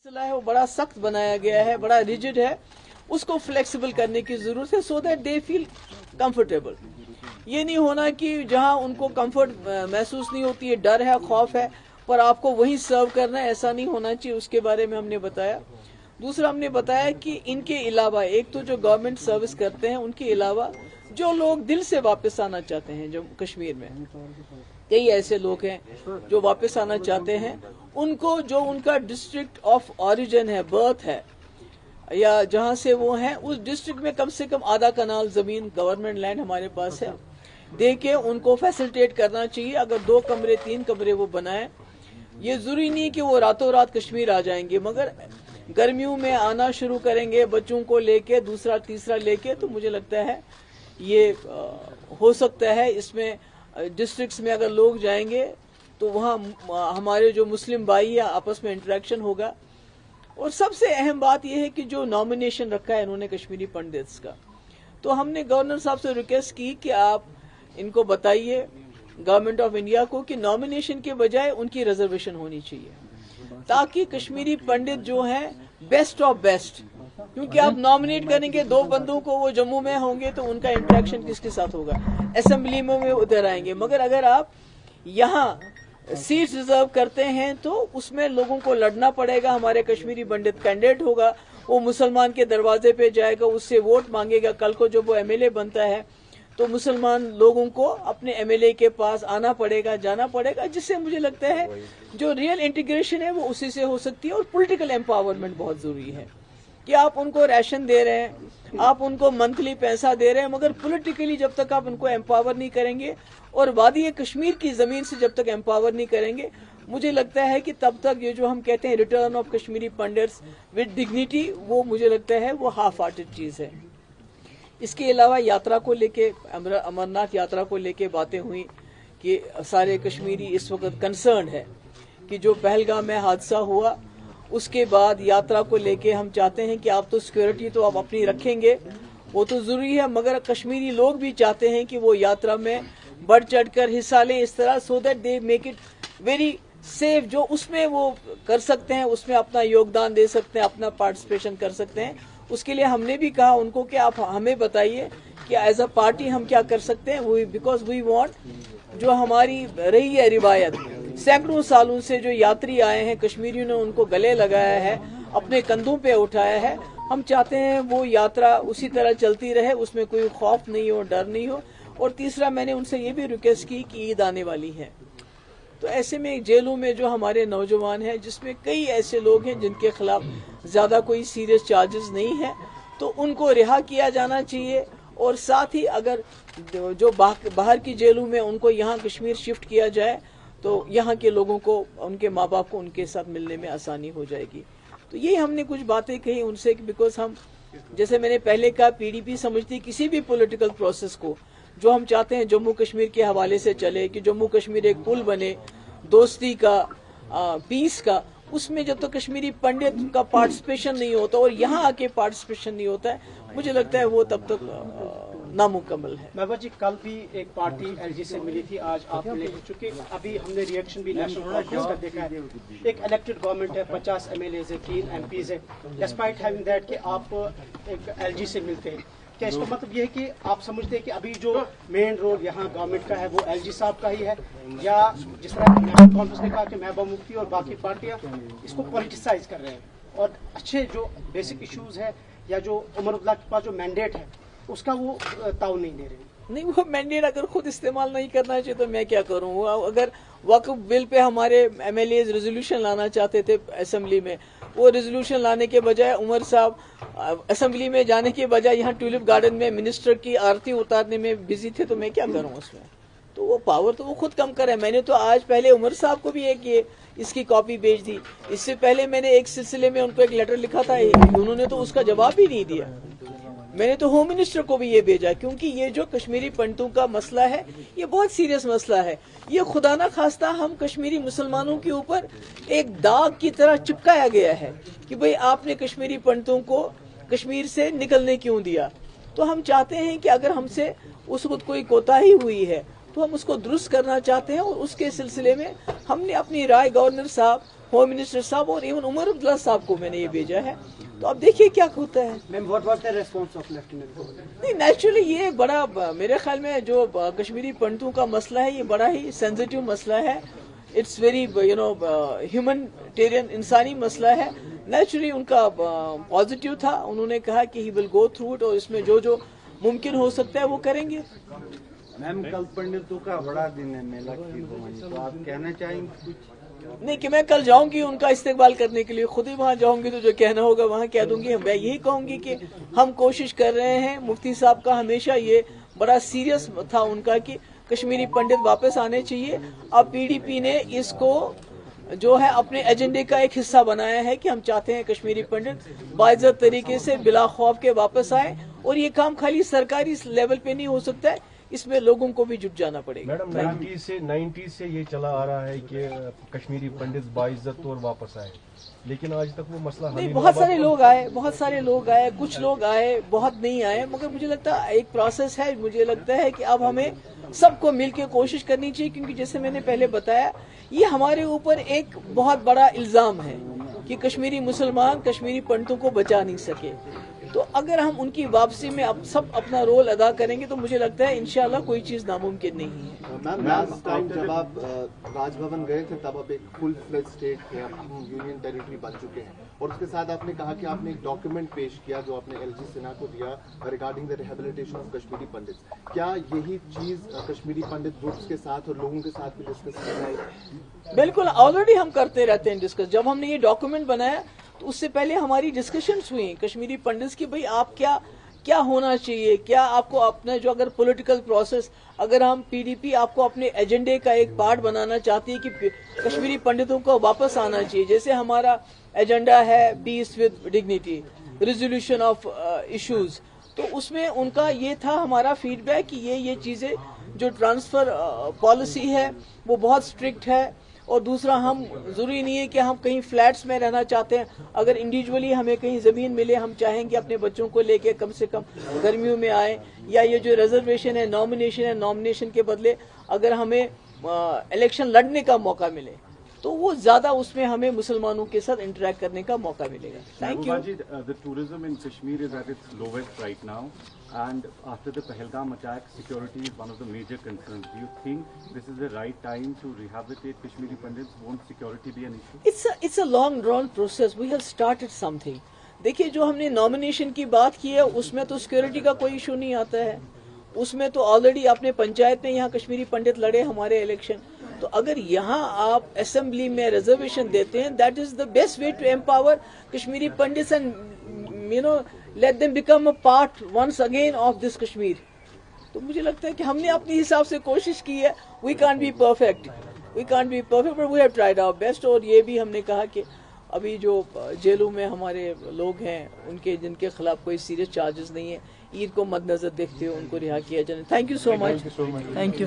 फैसला है वो बड़ा सख्त बनाया गया है, बड़ा रिजिड है, उसको फ्लेक्सिबल करने की जरूरत है so that they feel comfortable. ये नहीं होना कि जहां उनको कंफर्ट महसूस नहीं होती है, डर है, खौफ है, पर आपको वहीं सर्व करना है, ऐसा नहीं होना चाहिए। उसके बारे में हमने बताया। दूसरा हमने बताया कि इनके अलावा एक तो जो गवर्नमेंट सर्विस करते हैं उनके अलावा जो लोग दिल से वापस आना चाहते हैं जम्मू कश्मीर में, कई ऐसे लोग हैं जो वापस आना चाहते हैं, उनको जो उनका डिस्ट्रिक्ट ऑफ ओरिजिन है, बर्थ है, या जहां से वो हैं उस डिस्ट्रिक्ट में कम से कम आधा कनाल जमीन गवर्नमेंट लैंड हमारे पास है, दे के उनको फैसिलिटेट करना चाहिए। अगर 2 कमरे 3 कमरे वो बनाए, ये जरूरी नहीं कि वो रातों रात कश्मीर आ जाएंगे, मगर गर्मियों में आना शुरू करेंगे बच्चों को लेके, दूसरा तीसरा लेके, तो मुझे लगता है ये हो सकता है। इसमें डिस्ट्रिक्ट्स में अगर लोग जाएंगे तो वहाँ हमारे जो मुस्लिम भाई या आपस में इंटरेक्शन होगा। और सबसे अहम बात यह है कि जो नॉमिनेशन रखा है इन्होंने कश्मीरी पंडित्स का, तो हमने गवर्नर साहब से रिक्वेस्ट की कि आप इनको बताइए गवर्नमेंट ऑफ इंडिया को कि नॉमिनेशन के बजाय उनकी रिजर्वेशन होनी चाहिए, ताकि कश्मीरी पंडित जो हैं बेस्ट ऑफ बेस्ट, क्योंकि आप नॉमिनेट करेंगे 2 बंदों को, वो जम्मू में होंगे तो उनका इंटरेक्शन किसके साथ होगा, असेंबली में वो उधर आएंगे। मगर अगर आप यहाँ सीट्स रिजर्व करते हैं तो उसमें लोगों को लड़ना पड़ेगा। हमारे कश्मीरी पंडित कैंडिडेट होगा, वो मुसलमान के दरवाजे पे जाएगा, उससे वोट मांगेगा। कल को जब वो एमएलए बनता है तो मुसलमान लोगों को अपने एमएलए के पास आना पड़ेगा, जाना पड़ेगा, जिससे मुझे लगता है जो रियल इंटीग्रेशन है वो उसी से हो सकती है। और पॉलिटिकल एम्पावरमेंट बहुत जरूरी है कि आप उनको राशन दे रहे हैं, आप उनको मंथली पैसा दे रहे हैं, मगर पॉलिटिकली जब तक आप उनको एम्पावर नहीं करेंगे और वादी कश्मीर की जमीन से जब तक एम्पावर नहीं करेंगे, मुझे लगता है कि तब तक ये जो हम कहते हैं return of Kashmiri pundits with dignity, वो मुझे लगता है वो हाफ हार्टेड चीज है। इसके अलावा यात्रा को लेके, अमरनाथ यात्रा को लेके बातें हुई कि सारे कश्मीरी इस वक्त कंसर्न है कि जो पहलगाम में हादसा हुआ उसके बाद यात्रा को लेके हम चाहते हैं कि आप तो सिक्योरिटी तो आप अपनी रखेंगे, वो तो जरूरी है, मगर कश्मीरी लोग भी चाहते हैं कि वो यात्रा में बढ़ चढ़कर हिस्सा लें, इस तरह so that they make it very safe. जो उसमें वो कर सकते हैं उसमें अपना योगदान दे सकते हैं, अपना पार्टिसिपेशन कर सकते हैं। उसके लिए हमने भी कहा उनको कि आप हमें बताइए कि एज अ पार्टी हम क्या कर सकते हैं, बिकॉज वी वांट जो हमारी रही है रिवायत, सैकड़ों सालों से जो यात्री आए हैं कश्मीरियों ने उनको गले लगाया है, अपने कंधों पे उठाया है, हम चाहते हैं वो यात्रा उसी तरह चलती रहे, उसमें कोई खौफ नहीं हो, डर नहीं हो। और तीसरा मैंने उनसे ये भी रिक्वेस्ट की कि ईद आने वाली है, तो ऐसे में जेलों में जो हमारे नौजवान हैं, जिसमें कई ऐसे लोग हैं जिनके खिलाफ ज्यादा कोई सीरियस चार्जेस नहीं है, तो उनको रिहा किया जाना चाहिए। और साथ ही अगर जो बाहर की जेलों में उनको यहाँ कश्मीर शिफ्ट किया जाए तो यहाँ के लोगों को, उनके माँ बाप को उनके साथ मिलने में आसानी हो जाएगी। तो ये हमने कुछ बातें कही उनसे, बिकॉज हम, जैसे मैंने पहले कहा, पीडीपी समझती किसी भी पॉलिटिकल प्रोसेस को जो हम चाहते हैं जम्मू कश्मीर के हवाले से चले, कि जम्मू कश्मीर एक पुल बने दोस्ती का, पीस का, उसमें जब तक कश्मीरी पंडित का पार्टिसिपेशन नहीं होता और यहाँ आके पार्टिसिपेशन नहीं होता है, मुझे लगता है वो तब तक नामुकम्मल है। महबूबा जी, कल भी एक पार्टी एलजी से मिली थी, आज आप मिले, चूंकि अभी हमने रिएक्शन भी नेशनल कॉन्फ्रेंस का देखा है, एक इलेक्टेड गवर्नमेंट है, 50 एमएलएज है, 3 एमपीज है, डिस्पाइट हैविंग दैट कि आप एक एलजी से मिलते हैं, क्या इसका मतलब ये है कि आप समझते हैं कि अभी जो मेन रोल यहाँ गवर्नमेंट का है वो एलजी साहब का ही है, या जिस तरह नेशनल कॉन्फ्रेंस ने कहा कि महबूबा मुफ्ती और बाकी पार्टियां इसको पॉलिटिसाइज कर रहे हैं और अच्छे जो बेसिक इश्यूज है या जो उमर अब्दुल्ला के पास जो मैंडेट है उसका वो ताउन नहीं दे रहे? नहीं, वो मैंडेट अगर खुद इस्तेमाल नहीं करना चाहिए तो मैं क्या करूँ। अगर वक्फ बिल पे हमारे एमएलए रेजोल्यूशन लाना चाहते थे असेंबली में, वो रेजोल्यूशन लाने के बजाय उमर साहब असेंबली में जाने के बजाय यहाँ ट्यूलिप गार्डन में मिनिस्टर की आरती उतारने में बिजी थे, तो मैं क्या करूँ उसमें। तो वो पावर तो वो खुद कम करे। मैंने तो आज पहले उमर साहब को भी एक इसकी कॉपी भेज दी, इससे पहले मैंने एक सिलसिले में उनको एक लेटर लिखा था, उन्होंने तो उसका जवाब भी नहीं दिया। मैंने तो होम मिनिस्टर को भी ये भेजा, क्योंकि ये जो कश्मीरी पंडितों का मसला है ये बहुत सीरियस मसला है। ये खुदा ना खास्ता हम कश्मीरी मुसलमानों के ऊपर एक दाग की तरह चिपकाया गया है कि भाई आपने कश्मीरी पंडितों को कश्मीर से निकलने क्यों दिया। तो हम चाहते हैं कि अगर हमसे उस वक्त कोई कोताही हुई है تو ہم اس کو درست کرنا چاہتے ہیں، اور اس کے سلسلے میں ہم نے اپنی رائے گورنر صاحب، ہوم منسٹر صاحب اور ایون عمر عبداللہ صاحب کو میں نے یہ بھیجا ہے. تو اب دیکھیے کیا ہوتا ہے. Ma'am what was the response of lieutenant governor? نہیں، نیچرلی یہ بڑا میرے خیال میں جو کشمیری پنڈتوں کا مسئلہ ہے یہ بڑا ہی سینسیٹیو مسئلہ ہے. اٹس ویری ہیومنٹیرین، انسانی مسئلہ ہے. نیچرلی ان کا پازیٹیو تھا، انہوں نے کہا کہ ہی ول گو تھرو اٹ، اور اس میں جو ممکن ہو سکتا ہے وہ کریں گے. میم کل پنڈتوں کا بڑا دن ہے میلہ کی، تو آپ کہنا چاہیں گے کچھ؟ نہیں کہ میں کل جاؤں گی ان کا استقبال کرنے کے لیے، خود ہی وہاں جاؤں گی تو جو کہنا ہوگا وہاں کہہ دوں گی. میں یہی کہوں گی کہ ہم کوشش کر رہے ہیں، مفتی صاحب کا ہمیشہ یہ بڑا سیریس تھا ان کا کہ کشمیری پنڈت واپس آنے چاہیے. اب پی ڈی پی نے اس کو جو ہے اپنے ایجنڈے کا ایک حصہ بنایا ہے کہ ہم چاہتے ہیں کشمیری پنڈت باعزت طریقے سے بلا خوف کے واپس آئے، اور یہ کام خالی سرکاری لیول پہ نہیں ہو سکتا ہے، اس میں لوگوں کو بھی جٹ جانا پڑے گا. میڈم 90 سے یہ چلا آ رہا ہے کہ کشمیری پنڈت باعزت طور واپس آئے، لیکن آج تک وہ مسئلہ نہیں، بہت سارے لوگ آئے، کچھ لوگ آئے، بہت نہیں آئے، مگر مجھے لگتا ہے ایک پروسیس ہے. مجھے لگتا ہے کہ اب ہمیں سب کو مل کے کوشش کرنی چاہیے، کیونکہ جیسے میں نے پہلے بتایا یہ ہمارے اوپر ایک بہت بڑا الزام ہے کہ کشمیری مسلمان کشمیری پنڈتوں کو بچا نہیں سکے. تو اگر ہم ان کی واپسی میں اب سب اپنا رول ادا کریں گے تو مجھے لگتا ہے انشاءاللہ کوئی چیز ناممکن نہیں ہے. میم لاسٹ ٹائم جب آپ راج بھون گئے تھے تب آپ ایک فل فلیج اسٹیٹ تھے، اب ہم یونین ٹیریٹری بن چکے ہیں، اور اس کے ساتھ آپ نے کہا کہ آپ نے ایک ڈاکیومنٹ پیش کیا جو آپ نے ایل جی سنہا کو دیا regarding the rehabilitation of Kashmiri Pandit. کیا یہی چیز کشمیری پنڈت گروپس کے ساتھ اور لوگوں کے ساتھ بھی ڈسکس کی جائے گی؟ بالکل، آلریڈی ہم کرتے رہتے ہیں ڈسکس. جب ہم نے یہ ڈاکیومنٹ بنایا تو اس سے پہلے ہماری ڈسکشنز ہوئی کشمیری پنڈتس کی، بھئی آپ کیا ہونا چاہیے، کیا آپ کو اپنا جو اگر پولیٹیکل پروسیس، اگر ہم پی ڈی پی آپ کو اپنے ایجنڈے کا ایک پارٹ بنانا چاہتی ہے کہ کشمیری پنڈتوں کو واپس آنا چاہیے. جیسے ہمارا ایجنڈا ہے peace with dignity, resolution of issues, تو اس میں ان کا یہ تھا ہمارا فیڈ بیک کہ یہ چیزیں جو ٹرانسفر پالیسی ہے وہ بہت اسٹرکٹ ہے. اور دوسرا، ہم ضروری نہیں ہے کہ ہم کہیں فلیٹس میں رہنا چاہتے ہیں. اگر انڈیویجولی ہمیں کہیں زمین ملے، ہم چاہیں گے اپنے بچوں کو لے کے کم سے کم گرمیوں میں آئیں. یا یہ جو ریزرویشن ہے، نامنیشن کے بدلے اگر ہمیں الیکشن لڑنے کا موقع ملے تو وہ زیادہ اس میں ہمیں مسلمانوں کے ساتھ انٹریکٹ کرنے کا موقع ملے گا. Thank you. The tourism in Kashmir is at its lowest right now, and after the Pahalgam attack, security is one of the major concerns. Do you think this is the right time to rehabilitate Kashmiri Pandits? Won't security be an issue? It's a long drawn process. We have started something. دیکھیے جو ہم نے nomination کی بات کی ہے اس میں تو سیکورٹی کا کوئی ایشو نہیں آتا ہے. اس میں تو آلریڈی اپنے پنچایت میں یہاں کشمیری پنڈت لڑے ہمارے الیکشن. تو اگر یہاں آپ اسمبلی میں ریزرویشن دیتے ہیں، that is the best way to empower Kashmiri Pandits and let them become a part once again of this Kashmir. تو مجھے لگتا ہے کہ ہم نے اپنی حساب سے کوشش کی ہے. we can't be perfect but we have tried our best. اور یہ بھی ہم نے کہا کہ ابھی جو جیلوں میں ہمارے لوگ ہیں ان کے جن کے خلاف کوئی سیریس چارجز نہیں ہیں، عید کو مد نظر دیکھتے ہوئے ان کو رہا کیا جائے. Thank you so much. Thank you.